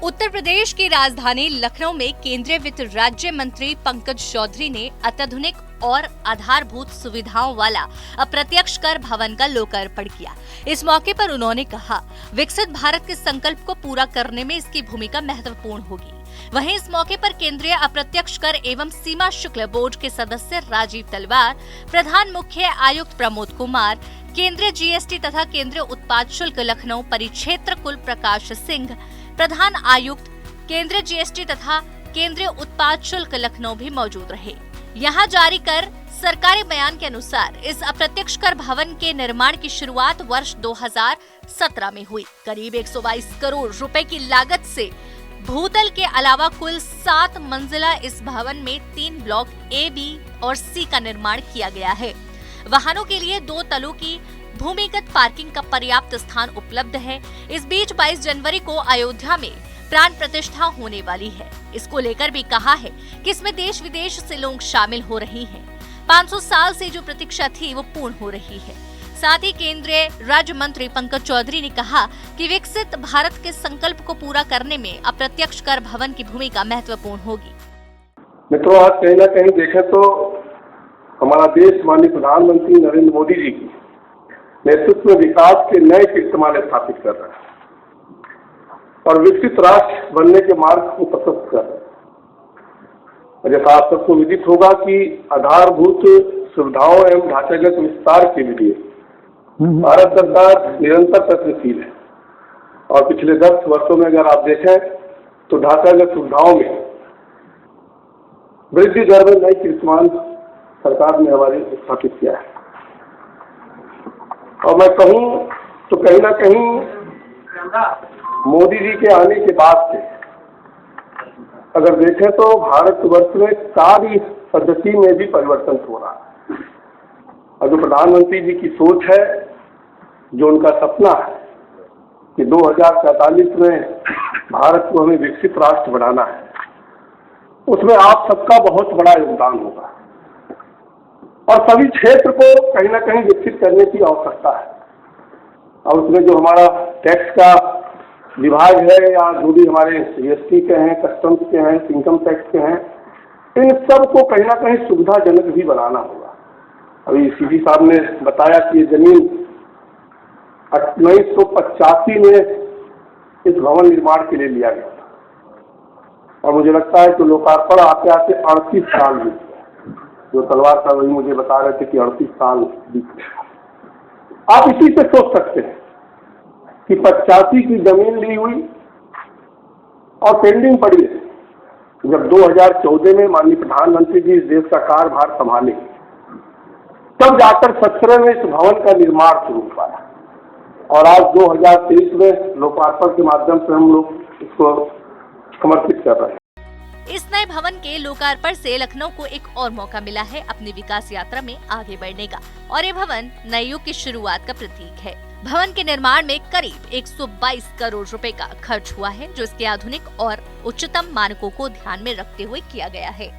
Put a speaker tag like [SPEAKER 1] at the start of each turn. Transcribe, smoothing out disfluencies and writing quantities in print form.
[SPEAKER 1] उत्तर प्रदेश की राजधानी लखनऊ में केंद्रीय वित्त राज्य मंत्री पंकज चौधरी ने अत्याधुनिक और आधारभूत सुविधाओं वाला अप्रत्यक्ष कर भवन का लोकार्पण किया। इस मौके पर उन्होंने कहा, विकसित भारत के संकल्प को पूरा करने में इसकी भूमिका महत्वपूर्ण होगी। वहीं इस मौके पर केंद्रीय अप्रत्यक्ष कर एवं सीमा शुल्क बोर्ड के सदस्य राजीव तलवार, प्रधान मुख्य आयुक्त प्रमोद कुमार, केंद्रीय जीएसटी तथा केंद्रीय उत्पाद शुल्क लखनऊ परिक्षेत्र कुल प्रकाश सिंह, प्रधान आयुक्त केंद्रीय जीएसटी तथा केंद्रीय उत्पाद शुल्क लखनऊ भी मौजूद रहे। यहाँ जारी कर सरकारी बयान के अनुसार इस अप्रत्यक्ष कर भवन के निर्माण की शुरुआत वर्ष 2017 में हुई। करीब 122 करोड़ रुपए की लागत से भूतल के अलावा कुल 7 मंजिला इस भवन में 3 ब्लॉक ए, बी और सी का निर्माण किया गया है। वाहनों के लिए 2 तलों की भूमिगत पार्किंग का पर्याप्त स्थान उपलब्ध है। इस बीच 22 जनवरी को अयोध्या में प्राण प्रतिष्ठा होने वाली है। इसको लेकर भी कहा है कि इसमें देश विदेश से लोग शामिल हो रहे हैं। 500 साल से जो प्रतीक्षा थी वो पूर्ण हो रही है। साथ ही केंद्रीय राज्य मंत्री पंकज चौधरी ने कहा कि विकसित भारत के संकल्प को पूरा करने में अप्रत्यक्ष कर भवन की भूमिका महत्वपूर्ण होगी।
[SPEAKER 2] मित्रों, आज कहीं न कहीं देखें तो हमारा देश माननीय प्रधानमंत्री नरेंद्र मोदी जी की नेतृत्व में विकास के नए कीर्तिमान स्थापित कर रहे हैं और विकसित राष्ट्र बनने के मार्ग को प्रशस्त कर रहे हैं। जैसा आप सबको विदित होगा कि आधारभूत सुविधाओं एवं ढांचागत विस्तार के लिए भारत सरकार निरंतर प्रयत्नशील है और पिछले 10 वर्षों में अगर आप देखें तो ढांचागत सुविधाओं में वृद्धि दर में नई कीर्तिमान सरकार ने हमारी स्थापित किया है। और मैं कहूं तो कहीं ना कहीं मोदी जी के आने के बाद से अगर देखें तो भारतवर्ष में कार्य पद्धति में भी परिवर्तन हो रहा है और जो प्रधानमंत्री जी की सोच है, जो उनका सपना है कि 2047 में भारत को हमें विकसित राष्ट्र बनाना है, उसमें आप सबका बहुत बड़ा योगदान होगा और सभी क्षेत्र को कहीं ना कहीं विकसित करने की आवश्यकता है। और उसमें जो हमारा टैक्स का विभाग है या जो भी हमारे जीएसटी के हैं, कस्टम्स के हैं, इनकम टैक्स के हैं, इन सब को कहीं ना कहीं सुविधाजनक भी बनाना होगा। अभी सीडी साहब ने बताया कि ये जमीन 1985 में इस भवन निर्माण के लिए लिया गया था और मुझे लगता है कि लोकार्पण आते आते 38 साल बीत गए। जो तलवार साहब वही मुझे बता रहे थे कि 38 साल बीत गए। आप इसी से सोच सकते हैं कि 85 की जमीन ली हुई और पेंडिंग पड़ी है। जब 2014 में माननीय प्रधानमंत्री जी इस देश का कार्यभार संभाले, तब जाकर 17 में इस भवन का निर्माण शुरू हुआ और आज 2023 में लोकार्पण के माध्यम से हम लोग इसको समर्पित कर रहे हैं।
[SPEAKER 1] इस नए भवन के लोकार्पण से लखनऊ को एक और मौका मिला है अपनी विकास यात्रा में आगे बढ़ने का और ये भवन नए युग की शुरुआत का प्रतीक है। भवन के निर्माण में करीब 122 करोड़ रुपए का खर्च हुआ है, जो इसके आधुनिक और उच्चतम मानकों को ध्यान में रखते हुए किया गया है।